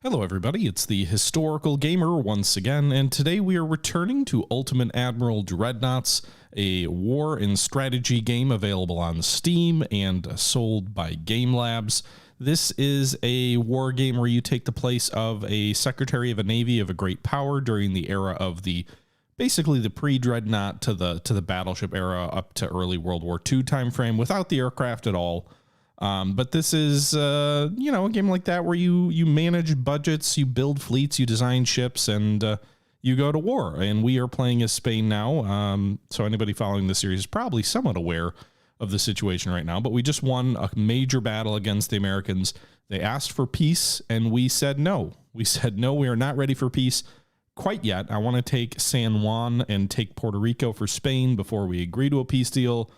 Hello everybody, it's the Historical Gamer once again, and today we are returning to Ultimate Admiral Dreadnoughts, a war and strategy game available on Steam and sold by Game Labs. This is a war game where you take the place of a Secretary of a Navy of a great power during the era of basically the pre-Dreadnought to the Battleship era up to early World War II time frame without the aircraft at all. But this is, a game like that where you manage budgets, you build fleets, you design ships, and you go to war. And we are playing as Spain now. So anybody following the series is probably somewhat aware of the situation right now. But we just won a major battle against the Americans. They asked for peace, and we said no. We said no, we are not ready for peace quite yet. I want to take San Juan and take Puerto Rico for Spain before we agree to a peace deal.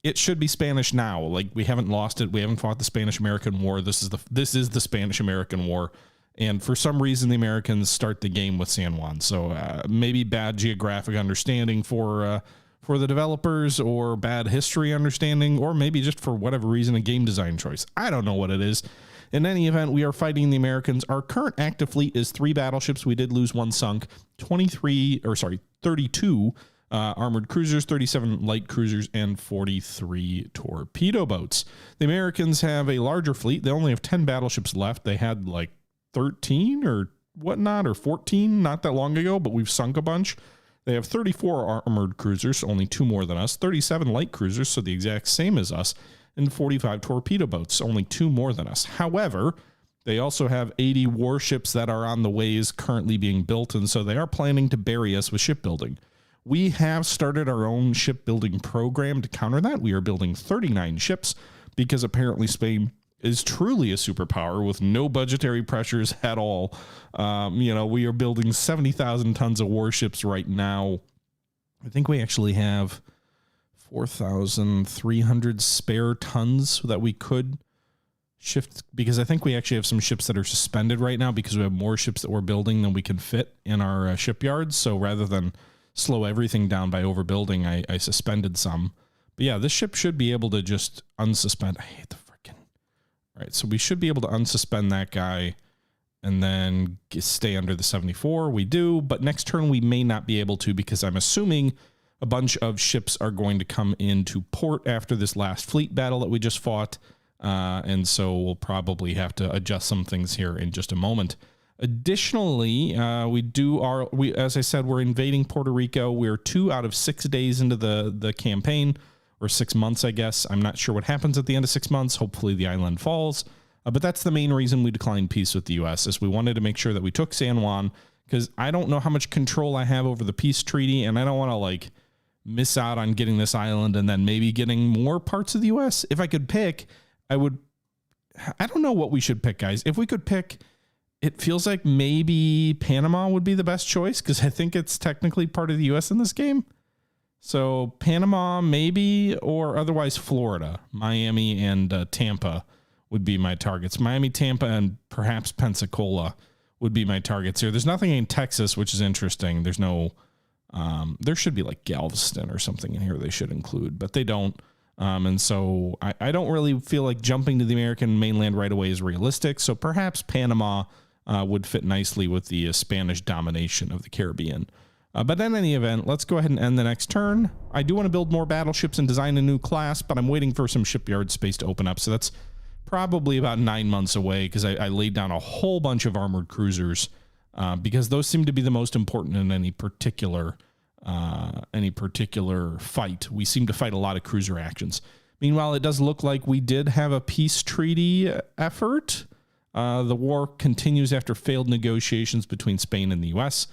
It should be Spanish now. Like, we haven't lost it. We haven't fought the Spanish-American War. This is the Spanish-American War. And for some reason, the Americans start the game with San Juan. So maybe bad geographic understanding for the developers, or bad history understanding, or maybe just for whatever reason, a game design choice. I don't know what it is. In any event, we are fighting the Americans. Our current active fleet is 3 battleships. We did lose 1 sunk, 32 armored cruisers, 37 light cruisers, and 43 torpedo boats. The Americans have a larger fleet. They only have 10 battleships left. They had like 13 or whatnot, or 14 not that long ago, but we've sunk a bunch. They have 34 armored cruisers, only 2 more than us, 37 light cruisers, so the exact same as us, and 45 torpedo boats, only 2 more than us. However, they also have 80 warships that are on the ways currently being built, and so they are planning to bury us with shipbuilding. We have started our own shipbuilding program to counter that. We are building 39 ships because apparently Spain is truly a superpower with no budgetary pressures at all. We are building 70,000 tons of warships right now. I think we actually have 4,300 spare tons that we could shift, because I think we actually have some ships that are suspended right now because we have more ships that we're building than we can fit in our shipyards. So rather than slow everything down by overbuilding, I suspended some. But yeah, this ship should be able to just unsuspend. I hate the freaking. All right, so we should be able to unsuspend that guy and then stay under the 74. We do, but next turn we may not be able to, because I'm assuming a bunch of ships are going to come into port after this last fleet battle that we just fought. And so we'll probably have to adjust some things here in just a moment. Additionally, as I said, we're invading Puerto Rico. We're 2 out of 6 days into the campaign, or 6 months, I guess. I'm not sure what happens at the end of 6 months. Hopefully the island falls. But that's the main reason we declined peace with the U.S., is we wanted to make sure that we took San Juan, because I don't know how much control I have over the peace treaty, and I don't want to miss out on getting this island and then maybe getting more parts of the U.S. If I could pick, I don't know what we should pick, guys. If we could pick, it feels like maybe Panama would be the best choice, because I think it's technically part of the U.S. in this game. So Panama, maybe, or otherwise Florida, Miami, and Tampa would be my targets. Miami, Tampa, and perhaps Pensacola would be my targets here. There's nothing in Texas, which is interesting. There's no, there should be like Galveston or something in here they should include, but they don't. And so I don't really feel like jumping to the American mainland right away is realistic. So perhaps Panama would fit nicely with the Spanish domination of the Caribbean. But in any event, let's go ahead and end the next turn. I do want to build more battleships and design a new class, but I'm waiting for some shipyard space to open up. So that's probably about 9 months away, because I laid down a whole bunch of armored cruisers because those seem to be the most important in any particular fight. We seem to fight a lot of cruiser actions. Meanwhile, it does look like we did have a peace treaty effort. The war continues after failed negotiations between Spain and the U.S.,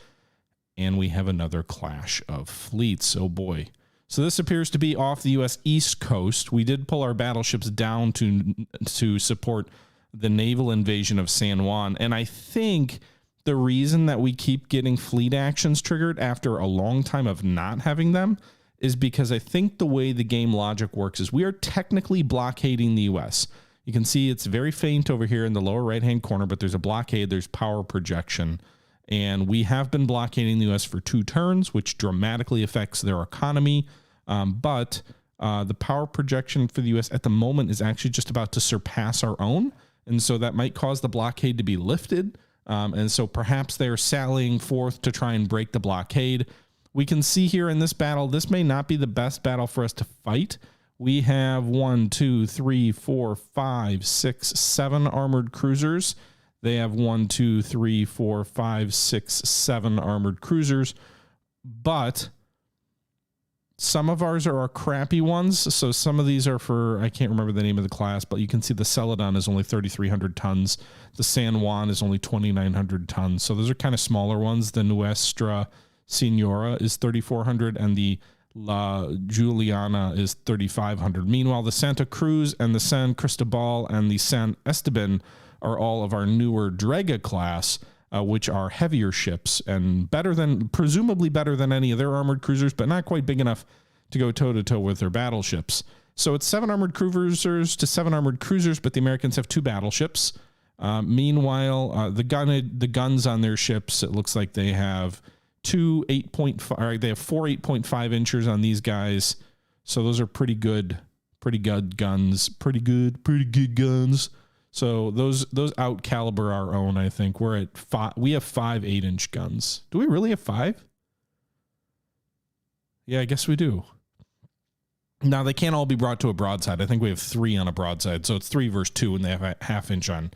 and we have another clash of fleets. Oh boy. So this appears to be off the U.S. East Coast. We did pull our battleships down to support the naval invasion of San Juan, and I think the reason that we keep getting fleet actions triggered after a long time of not having them is because I think the way the game logic works is we are technically blockading the U.S. You can see it's very faint over here in the lower right-hand corner, but there's a blockade, there's power projection, and we have been blockading the U.S. for 2 turns, which dramatically affects their economy. But the power projection for the U.S. at the moment is actually just about to surpass our own, and so that might cause the blockade to be lifted. And so perhaps they're sallying forth to try and break the blockade. We can see here in this battle, this may not be the best battle for us to fight. We have 1, 2, 3, 4, 5, 6, 7 armored cruisers. They have 1, 2, 3, 4, 5, 6, 7 armored cruisers. But some of ours are our crappy ones. So some of these are for, I can't remember the name of the class, but you can see the Celadon is only 3,300 tons. The San Juan is only 2,900 tons. So those are kind of smaller ones. The Nuestra Senora is 3,400 and the La Juliana is 3,500. Meanwhile, the Santa Cruz and the San Cristobal and the San Esteban are all of our newer Draga class, which are heavier ships and presumably better than any of their armored cruisers, but not quite big enough to go toe-to-toe with their battleships. So it's 7 armored cruisers to 7 armored cruisers, but the Americans have 2 battleships. Meanwhile, the guns on their ships, it looks like they have 2 8.5, they have 4 8.5 inchers on these guys. So those are pretty good guns, pretty good guns. So those out caliber our own. I think we're at 5. We have 5 8-inch guns. Do we really have 5? Yeah, I guess we do. Now they can't all be brought to a broadside. I think we have 3 on a broadside. So it's 3 versus 2 and they have a half-inch on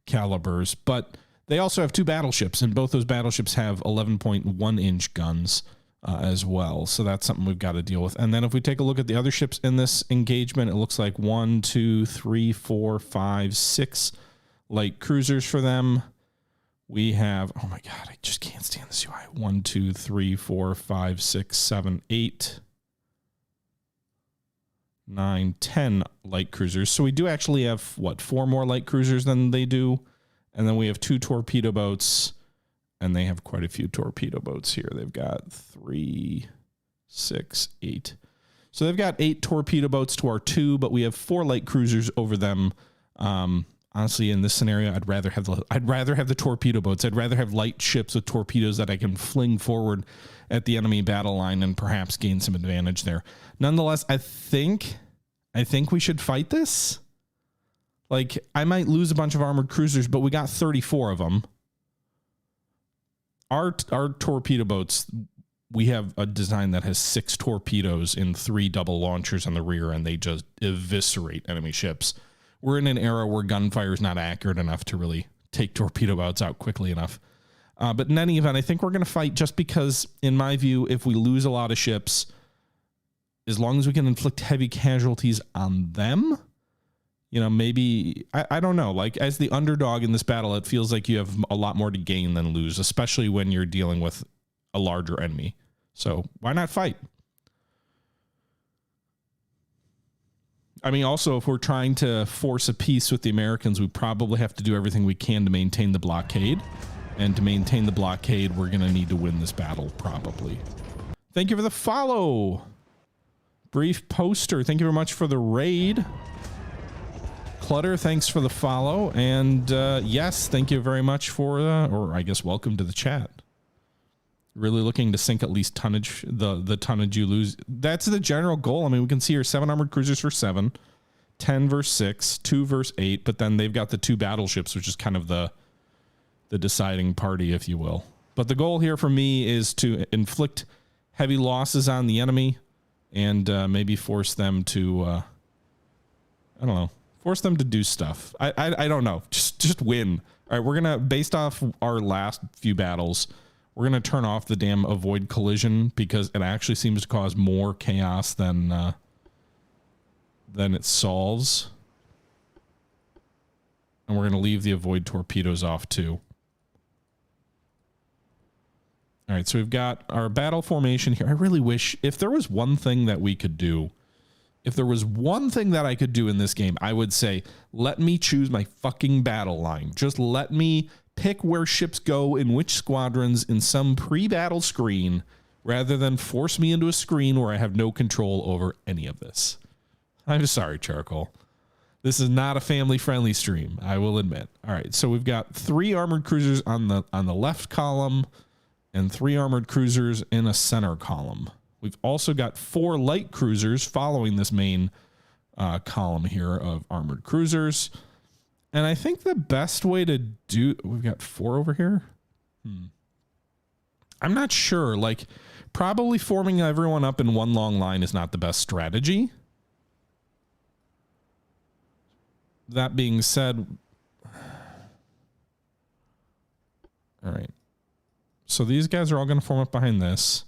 calibers, but they also have 2 battleships, and both those battleships have 11.1-inch guns as well. So that's something we've got to deal with. And then if we take a look at the other ships in this engagement, it looks like 1, 2, 3, 4, 5, 6 light cruisers for them. We have, oh my God, I just can't stand this UI. 1, 2, 3, 4, 5, 6, 7, 8, 9, 10 light cruisers. So we do actually have, what, 4 more light cruisers than they do. And then we have 2 torpedo boats, and they have quite a few torpedo boats here. They've got 3, 6, 8. So they've got 8 torpedo boats to our 2, but we have 4 light cruisers over them. Honestly, in this scenario, I'd rather have the torpedo boats. I'd rather have light ships with torpedoes that I can fling forward at the enemy battle line and perhaps gain some advantage there. Nonetheless, I think we should fight this. Like, I might lose a bunch of armored cruisers, but we got 34 of them. Our torpedo boats, we have a design that has 6 torpedoes in 3 double launchers on the rear, and they just eviscerate enemy ships. We're in an era where gunfire is not accurate enough to really take torpedo boats out quickly enough. But in any event, I think we're going to fight just because, in my view, if we lose a lot of ships, as long as we can inflict heavy casualties on them, you know, maybe, I don't know, like as the underdog in this battle, it feels like you have a lot more to gain than lose, especially when you're dealing with a larger enemy. So why not fight? I mean, also, if we're trying to force a peace with the Americans, we probably have to do everything we can to maintain the blockade. And to maintain the blockade, we're going to need to win this battle, probably. Thank you for the follow. Brief Poster, thank you very much for the raid. Clutter, thanks for the follow. And yes, thank you very much for, or I guess welcome to the chat. Really looking to sink at least tonnage, the tonnage you lose. That's the general goal. I mean, we can see here 7 armored cruisers for 7, 10 versus 6, 2 versus 8, but then they've got the 2 battleships, which is kind of the deciding party, if you will. But the goal here for me is to inflict heavy losses on the enemy and maybe force them to, I don't know, force them to do stuff. I don't know. Just win. All right, we're going to, based off our last few battles, we're going to turn off the damn avoid collision because it actually seems to cause more chaos than it solves. And we're going to leave the avoid torpedoes off too. All right, so we've got our battle formation here. I really wish, if there was one thing that we could do, if there was one thing that I could do in this game, I would say, let me choose my fucking battle line. Just let me pick where ships go in which squadrons in some pre-battle screen, rather than force me into a screen where I have no control over any of this. I'm sorry, Charcoal. This is not a family-friendly stream, I will admit. All right, so we've got 3 armored cruisers on the left column and 3 armored cruisers in a center column. We've also got 4 light cruisers following this main column here of armored cruisers. And I think the best way to do, we've got 4 over here. I'm not sure. Like, probably forming everyone up in one long line is not the best strategy. That being said, all right. So these guys are all going to form up behind this.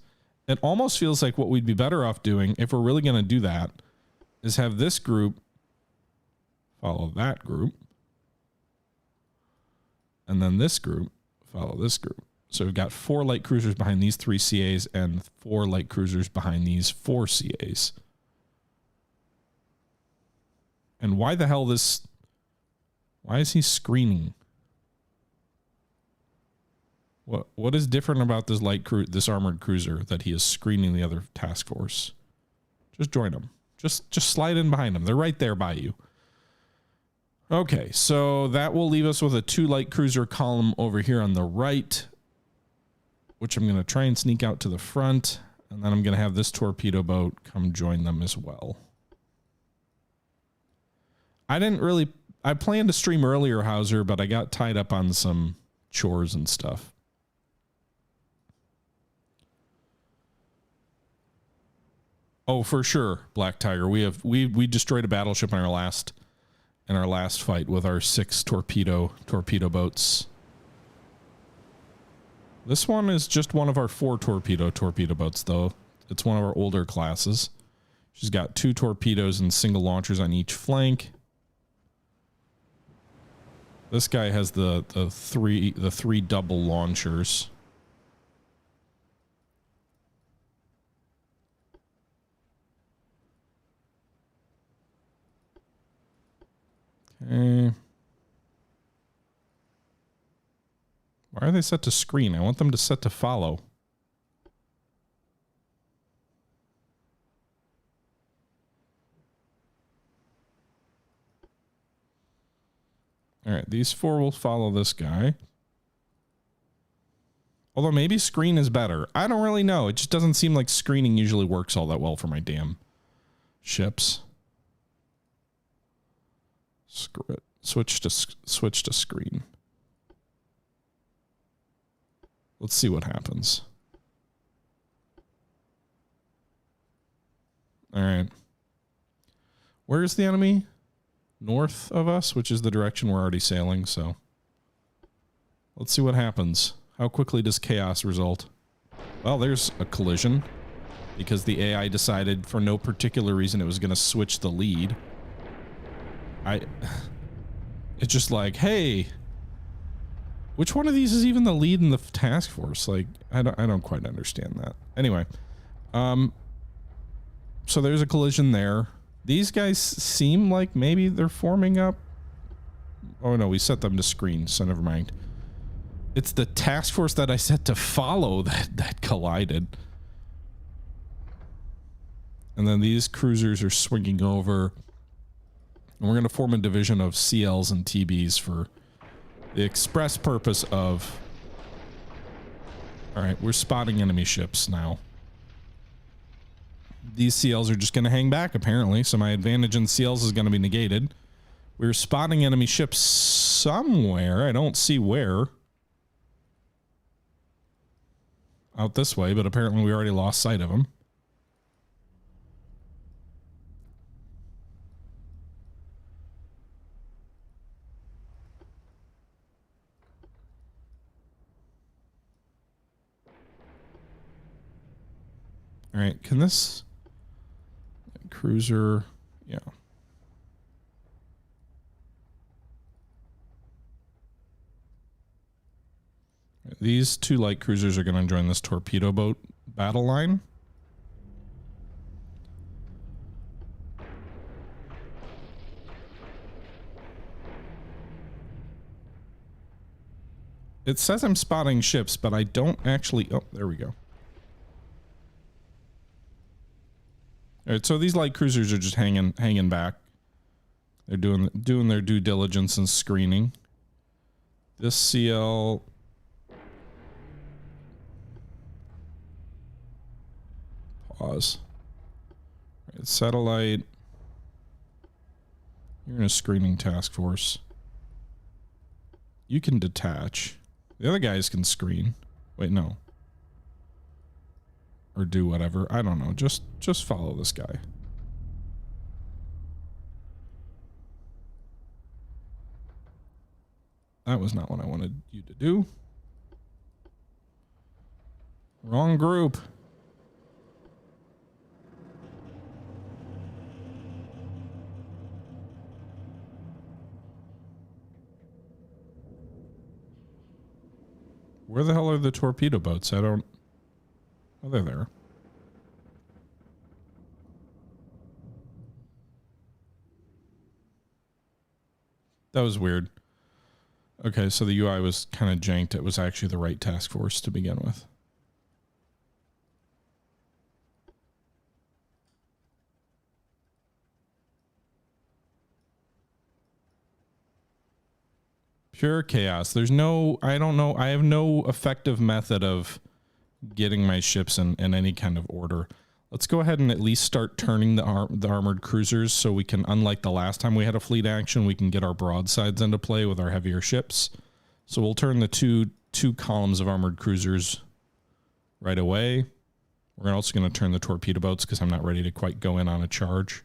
It almost feels like what we'd be better off doing, if we're really going to do that, is have this group follow that group. And then this group follow this group. So we've got 4 light cruisers behind these 3 CAs and 4 light cruisers behind these 4 CAs. And why the hell this... Why is he screening? What is different about this this armored cruiser that he is screening the other task force? Just join them. Just slide in behind them. They're right there by you. Okay, so that will leave us with a 2 light cruiser column over here on the right, which I'm going to try and sneak out to the front, and then I'm going to have this torpedo boat come join them as well. I planned to stream earlier, Hauser, but I got tied up on some chores and stuff. Oh, for sure, Black Tiger. We destroyed a battleship in our last fight with our 6 torpedo boats. This one is just one of our 4 torpedo boats, though. It's one of our older classes. She's got 2 torpedoes and single launchers on each flank. This guy has the 3 double launchers. Okay. Why are they set to screen? I want them to set to follow. All right, these 4 will follow this guy. Although maybe screen is better. I don't really know. It just doesn't seem like screening usually works all that well for my damn ships. Screw it. Switch to screen. Let's see what happens. All right. Where's the enemy? North of us, which is the direction we're already sailing, so let's see what happens. How quickly does chaos result? Well, there's a collision because the AI decided for no particular reason it was going to switch the lead. It's just like, hey, which one of these is even the lead in the task force? Like, I don't quite understand that. Anyway, so there's a collision there. These guys seem like maybe they're forming up. Oh no, we set them to screen, so never mind. It's the task force that I set to follow that collided. And then these cruisers are swinging over. And we're going to form a division of CLs and TBs for the express purpose of... Alright, we're spotting enemy ships now. These CLs are just going to hang back, apparently, so my advantage in CLs is going to be negated. We're spotting enemy ships somewhere. I don't see where. Out this way, but apparently we already lost sight of them. All right, can this cruiser, yeah. These 2 light cruisers are going to join this torpedo boat battle line. It says I'm spotting ships, but I don't actually... Oh, there we go. All right, so these light cruisers are just hanging back. They're doing their due diligence and screening. This CL... Pause. All right, satellite. You're in a screening task force. You can detach. The other guys can screen. Wait, no. Or do whatever. I don't know. Just follow this guy. That was not what I wanted you to do. Wrong group. Where the hell are the torpedo boats? I don't... Oh, they're there. That was weird. Okay, so the UI was kind of janked. It was actually the right task force to begin with. Pure chaos. There's no... I don't know. I have no effective method of getting my ships in any kind of order. Let's go ahead and at least start turning the armored cruisers so we can, unlike the last time we had a fleet action, we can get our broadsides into play with our heavier ships. So we'll turn the two columns of armored cruisers right away. We're also going to turn the torpedo boats because I'm not ready to quite go in on a charge.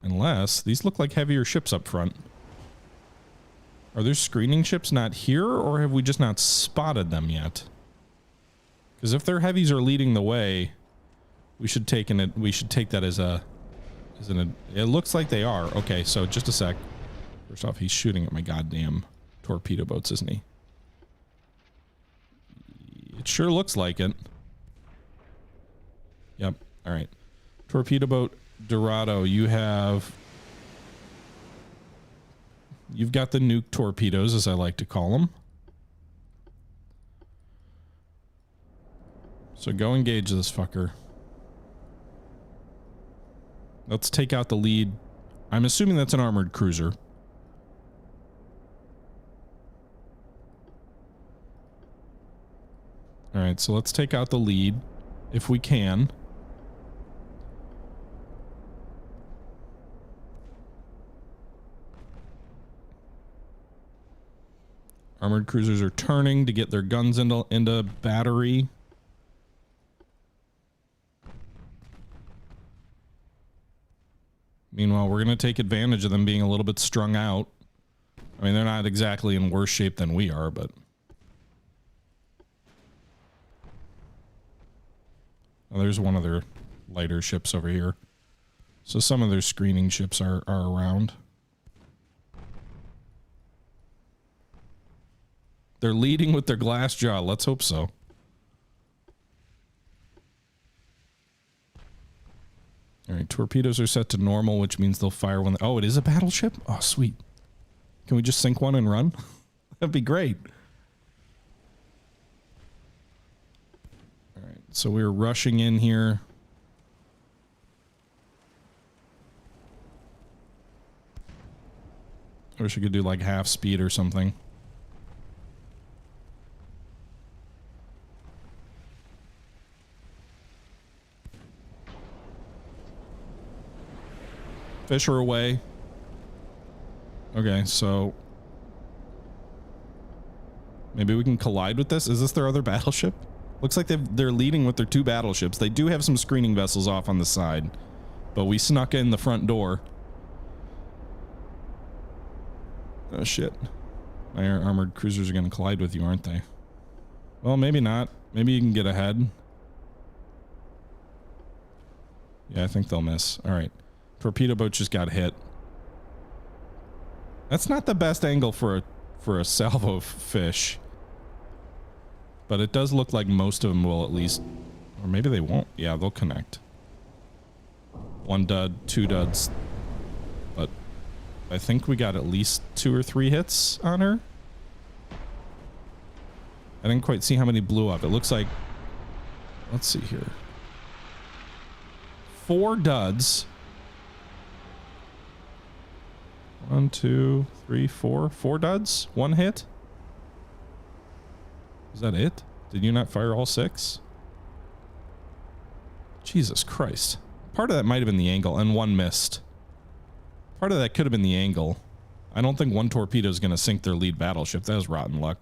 Unless these look like heavier ships up front. Are there screening ships not here, or have we just not spotted them yet? Because if their heavies are leading the way, we should take that as it looks like they are. Okay, so just a sec. First off, he's shooting at my goddamn torpedo boats, isn't he? It sure looks like it. Yep. All right. Torpedo boat Dorado, you've got the nuke torpedoes, as I like to call them. So go engage this fucker. Let's take out the lead. I'm assuming that's an armored cruiser. Alright, so let's take out the lead, if we can. Armored cruisers are turning to get their guns into battery. Meanwhile, we're going to take advantage of them being a little bit strung out. I mean, they're not exactly in worse shape than we are, but... Oh, there's one of their lighter ships over here. So some of their screening ships are around. They're leading with their glass jaw. Let's hope so. All right, torpedoes are set to normal, which means they'll fire when... Oh, it is a battleship? Oh, sweet. Can we just sink one and run? That'd be great. All right, so we're rushing in here. I wish I could do like half speed or something. Fish her away. Okay, so maybe we can collide with this. Is this their other battleship? Looks like they're leading with their two battleships. They do have some screening vessels off on the side, but we snuck in the front door. Oh shit. My armored cruisers are going to collide with you, aren't they? Well, maybe not. Maybe you can get ahead. Yeah, I think they'll miss. All right. Torpedo boat just got hit. That's not the best angle for a salvo fish. But it does look like most of them will at least... Or maybe they won't. Yeah, they'll connect. One dud, two duds. But I think we got at least 2 or 3 hits on her. I didn't quite see how many blew up. It looks like... Let's see here. 4 duds. 1, 2, 3, 4. 4 duds? 1 hit? Is that it? Did you not fire all 6? Jesus Christ. Part of that might have been the angle, and 1 missed. Part of that could have been the angle. I don't think one torpedo is going to sink their lead battleship. That is rotten luck.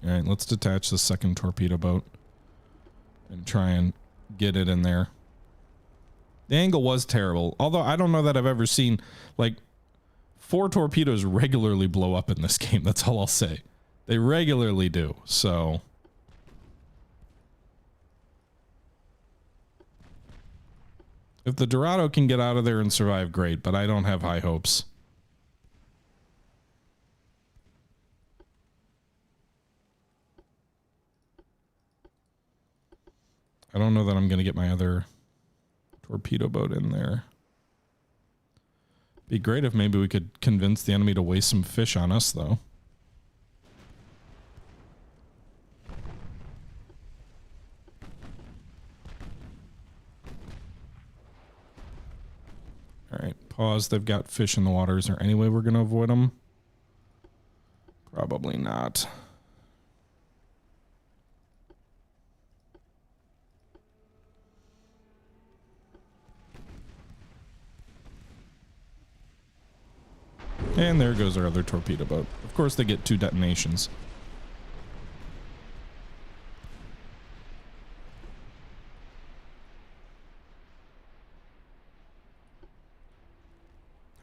All right, let's detach the second torpedo boat and try and get it in there. The angle was terrible. Although I don't know that I've ever seen, like, 4 torpedoes regularly blow up in this game. That's all I'll say. They regularly do. So if the Dorado can get out of there and survive, great, but I don't have high hopes. I don't know that I'm going to get my other torpedo boat in there. Be great if maybe we could convince the enemy to waste some fish on us, though. All right, pause. They've got fish in the water. Is there any way we're going to avoid them? Probably not. And there goes our other torpedo boat. Of course, they get 2 detonations.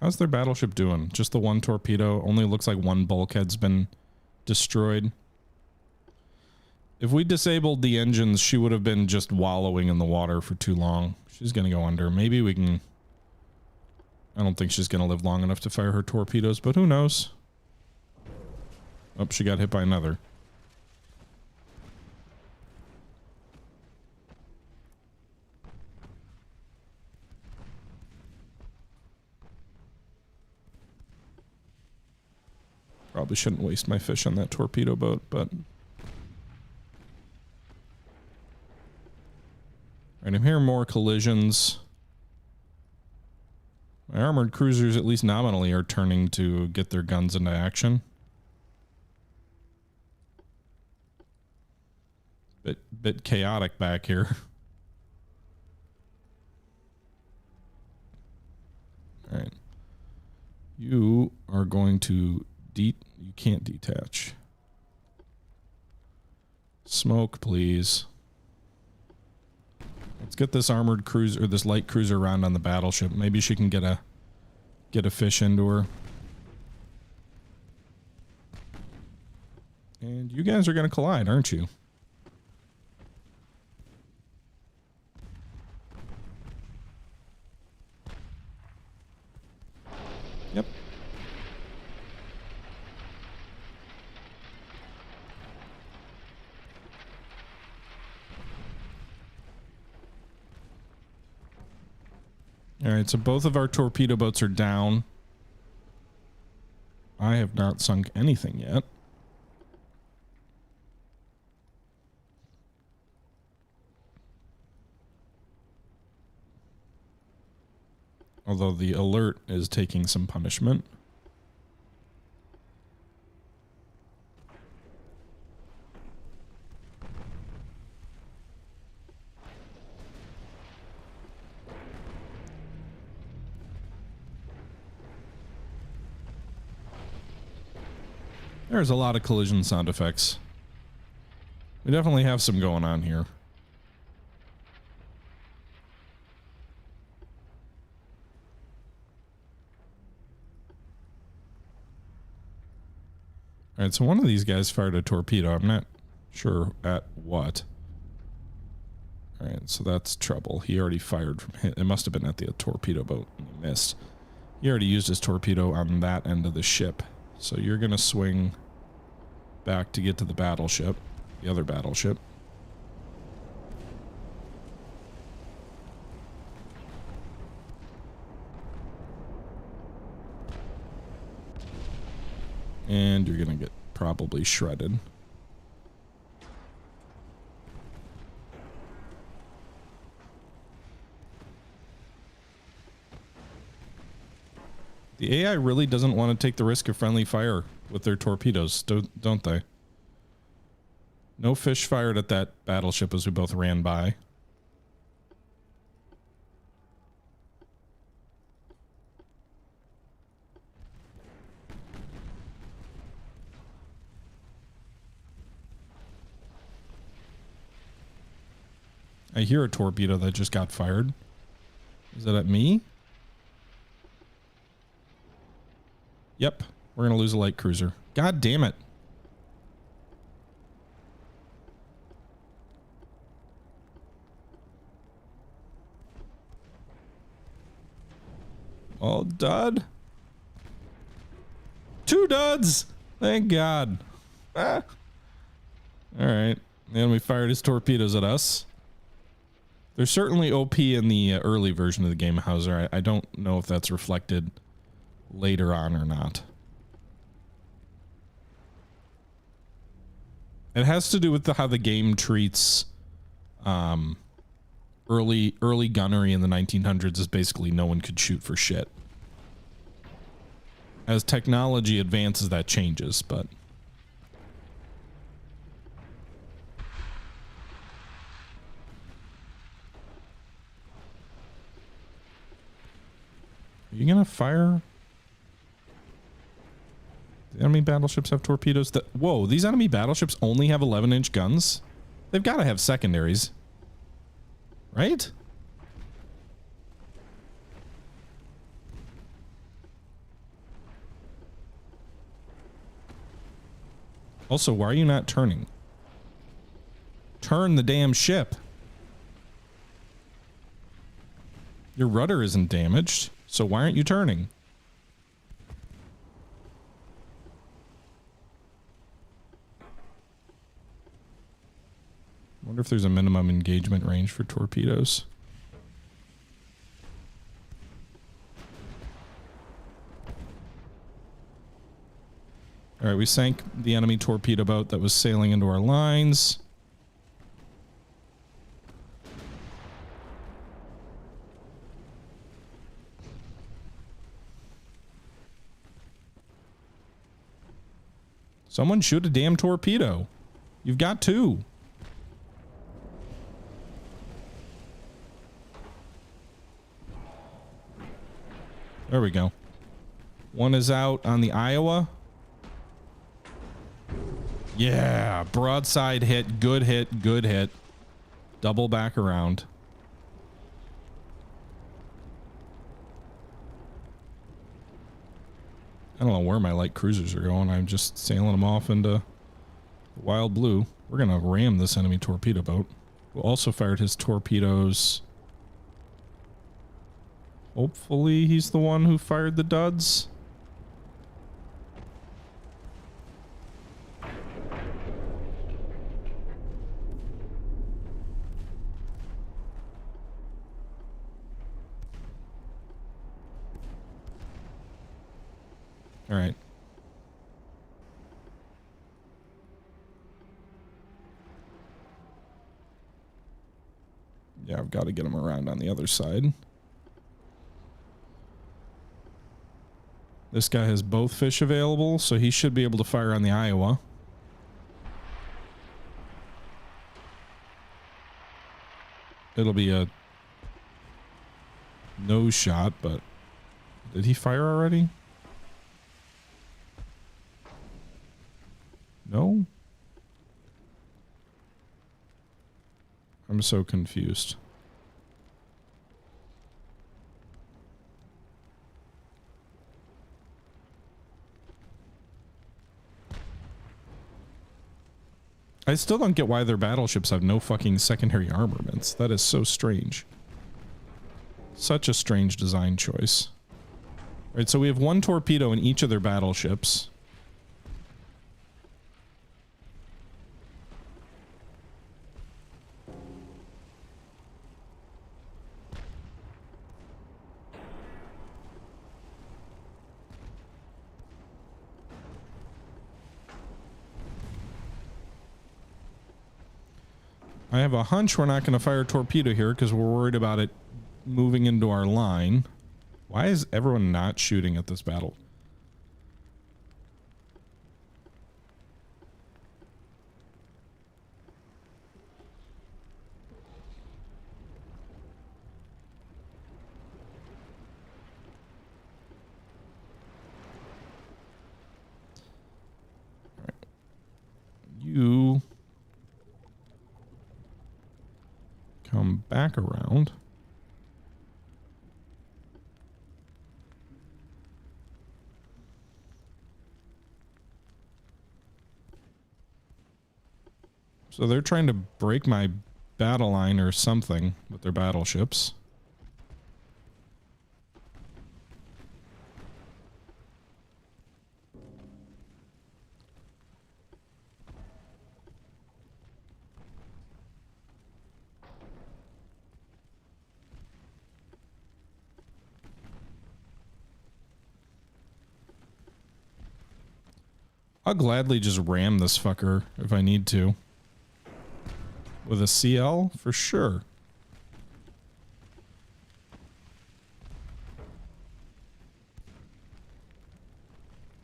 How's their battleship doing? Just the 1 torpedo. Only looks like 1 bulkhead's been destroyed. If we disabled the engines, she would have been just wallowing in the water for too long. She's going to go under. Maybe we can... I don't think she's going to live long enough to fire her torpedoes, but who knows? Oh, she got hit by another. Probably shouldn't waste my fish on that torpedo boat, but... Alright, I'm hearing more collisions. My armored cruisers, at least nominally, are turning to get their guns into action. Bit chaotic back here. All right. You are going to you can't detach. Smoke, please. Let's get this armored cruiser, or this light cruiser around on the battleship. Maybe she can get a fish into her. And you guys are going to collide, aren't you? Yep. All right, so both of our torpedo boats are down. I have not sunk anything yet. Although the alert is taking some punishment. There's a lot of collision sound effects. We definitely have some going on here. All right, so one of these guys fired a torpedo. I'm not sure at what. All right, so that's trouble. He already fired from hit. It must have been at the torpedo boat and he missed. He already used his torpedo on that end of the ship. So you're going to swing back to get to the battleship, the other battleship. And you're going to get probably shredded. The AI really doesn't want to take the risk of friendly fire with their torpedoes, don't they? No fish fired at that battleship as we both ran by. I hear a torpedo that just got fired. Is that at me? Yep. We're going to lose a light cruiser. God damn it. Oh, dud. 2 duds. Thank God. Ah. All right. The enemy fired his torpedoes at us. They're certainly OP in the early version of the game, Hauser. I don't know if that's reflected later on or not. It has to do with how the game treats early gunnery in the 1900s is basically no one could shoot for shit. As technology advances, that changes, but... Are you gonna fire? The enemy battleships have torpedoes that... Whoa, these enemy battleships only have 11-inch guns? They've got to have secondaries. Right? Also, why are you not turning? Turn the damn ship. Your rudder isn't damaged, so why aren't you turning? Wonder if there's a minimum engagement range for torpedoes. All right, we sank the enemy torpedo boat that was sailing into our lines. Someone shoot a damn torpedo. You've got 2. There we go. One is out on the Iowa. Yeah, broadside hit, good hit, good hit. Double back around. I don't know where my light cruisers are going. I'm just sailing them off into wild blue. We're going to ram this enemy torpedo boat. Who also fired his torpedoes. Hopefully he's the one who fired the duds. All right. Yeah, I've got to get him around on the other side. This guy has both fish available, so he should be able to fire on the Iowa. It'll be a nose shot, but did he fire already? No? I'm so confused. I still don't get why their battleships have no fucking secondary armaments. That is so strange. Such a strange design choice. All right, so we have 1 torpedo in each of their battleships. I have a hunch we're not going to fire a torpedo here because we're worried about it moving into our line. Why is everyone not shooting at this battle? All right. You come come back around. So they're trying to break my battle line or something with their battleships. I'll gladly just ram this fucker if I need to. With a CL, for sure.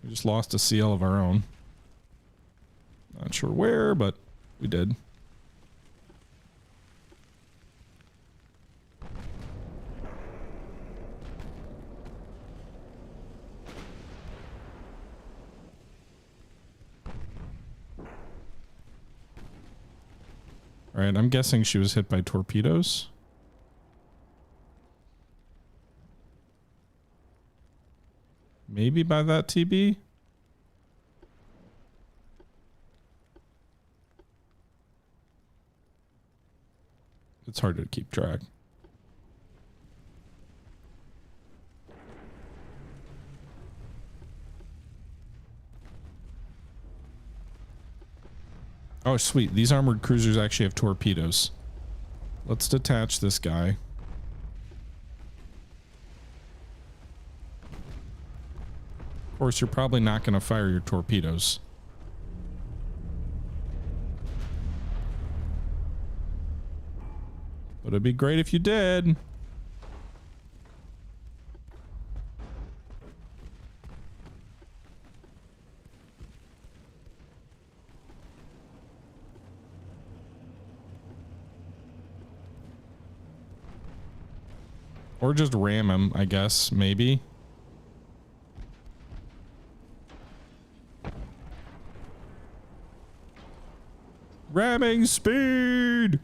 We just lost a CL of our own. Not sure where, but we did. Alright, I'm guessing she was hit by torpedoes. Maybe by that TB? It's hard to keep track. Oh, sweet. These armored cruisers actually have torpedoes. Let's detach this guy. Of course, you're probably not going to fire your torpedoes. But it'd be great if you did. Or just ram him, I guess, maybe. Ramming speed!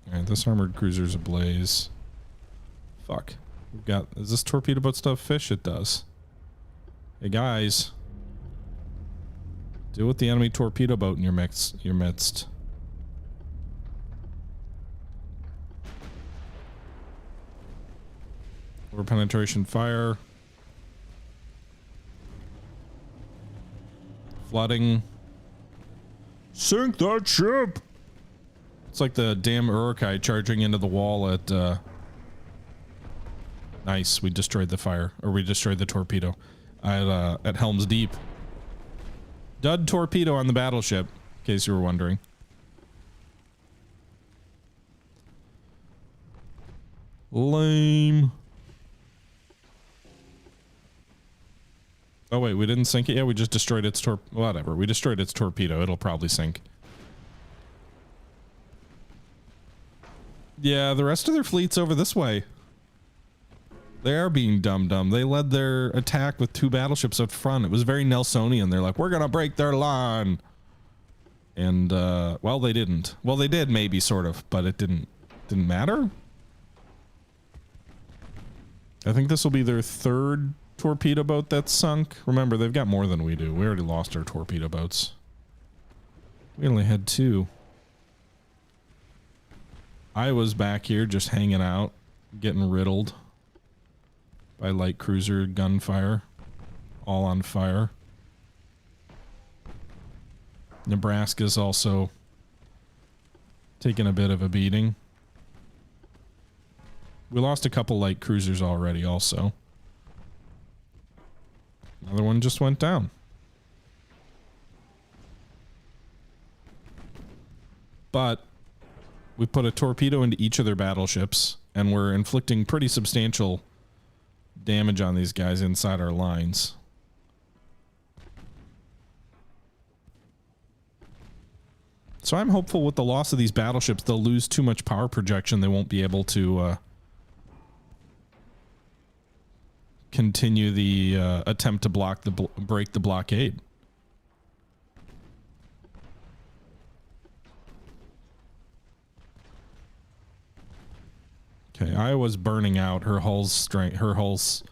Alright, this armored cruiser's ablaze. Fuck. We've got... Does this torpedo boat stuff fish? It does. Hey guys. Deal with the enemy torpedo boat in your midst. Or penetration fire. Flooding. Sink that ship! It's like the damn Urukai charging into the wall at, Nice, we destroyed the fire, or we destroyed the torpedo at Helm's Deep. Dud torpedo on the battleship, in case you were wondering. Lame. Oh wait, we didn't sink it? Yeah, we just destroyed its whatever. We destroyed its torpedo. It'll probably sink. Yeah, the rest of their fleet's over this way. They are being dumb. They led their attack with 2 battleships up front. It was very Nelsonian. They're like, we're gonna break their line. And, well, they didn't. Well, they did maybe, sort of, but it didn't matter. I think this will be their 3rd torpedo boat that's sunk. Remember, they've got more than we do. We already lost our torpedo boats. We only had 2. I was back here just hanging out, getting riddled by light cruiser gunfire, all on fire. Nebraska's also taking a bit of a beating. We lost a couple light cruisers already also. Another one just went down. But we put a torpedo into each of their battleships, and we're inflicting pretty substantial damage on these guys inside our lines. So I'm hopeful with the loss of these battleships, they'll lose too much power projection. They won't be able to continue the attempt to break the blockade. Okay, Iowa's burning out. Her hull's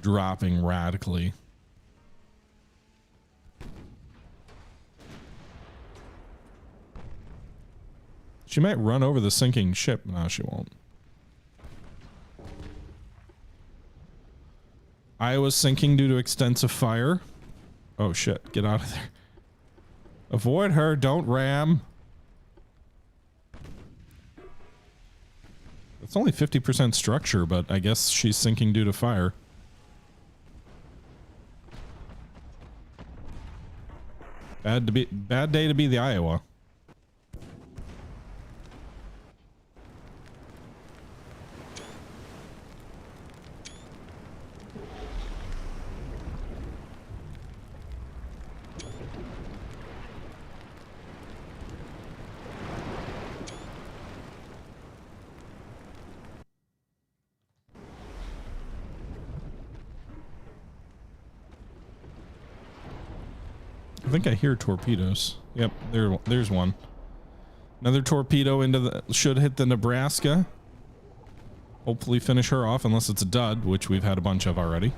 dropping radically. She might run over the sinking ship. No, she won't. Iowa's sinking due to extensive fire. Oh shit, get out of there. Avoid her, don't ram. It's only 50% structure, but I guess she's sinking due to fire. Bad day to be the Iowa. I think I hear torpedoes. Yep, there's one. Another torpedo into the should hit the Nebraska. Hopefully finish her off, unless it's a dud, which we've had a bunch of already.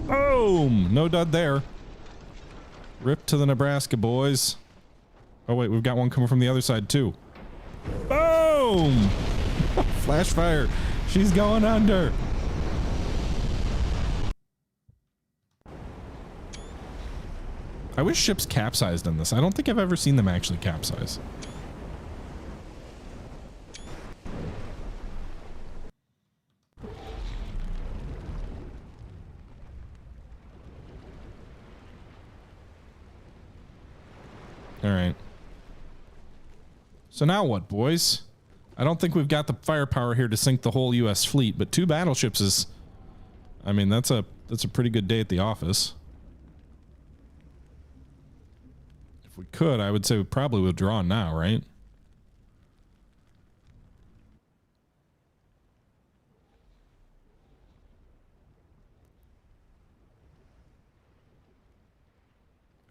Boom! No dud there. Rip to the Nebraska, boys. Oh wait, we've got one coming from the other side too. Boom! Flash fire. She's going under. I wish ships capsized in this. I don't think I've ever seen them actually capsize. All right. So now what, boys? I don't think we've got the firepower here to sink the whole U.S. fleet, but 2 battleships is, I mean, that's a pretty good day at the office. If we could, I would say we probably withdraw now, right?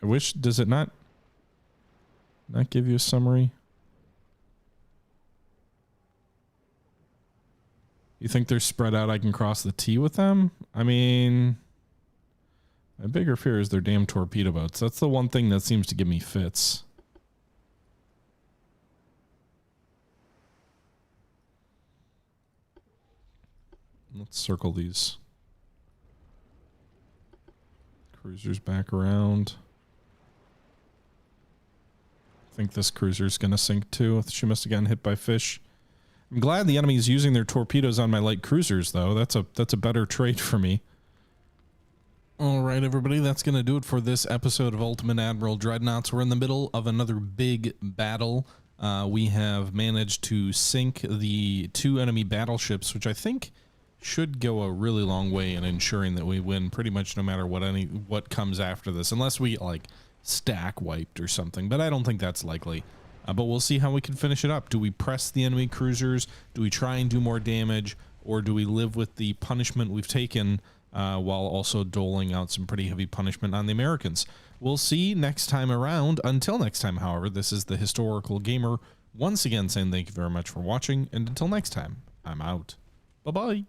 I wish, does it not give you a summary? You think they're spread out, I can cross the T with them? I mean, my bigger fear is their damn torpedo boats. That's the one thing that seems to give me fits. Let's circle these cruisers back around. I think this cruiser's gonna sink too. She must have gotten hit by fish. I'm glad the enemy is using their torpedoes on my light cruisers, though. That's a better trade for me. All right, everybody, that's going to do it for this episode of Ultimate Admiral Dreadnoughts. We're in the middle of another big battle. We have managed to sink the 2 enemy battleships, which I think should go a really long way in ensuring that we win pretty much no matter what comes after this, unless we get, like, stack wiped or something, but I don't think that's likely. But we'll see how we can finish it up. Do we press the enemy cruisers? Do we try and do more damage? Or do we live with the punishment we've taken while also doling out some pretty heavy punishment on the Americans? We'll see next time around. Until next time, however, this is the Historical Gamer once again saying thank you very much for watching, and until next time, I'm out. Bye-bye.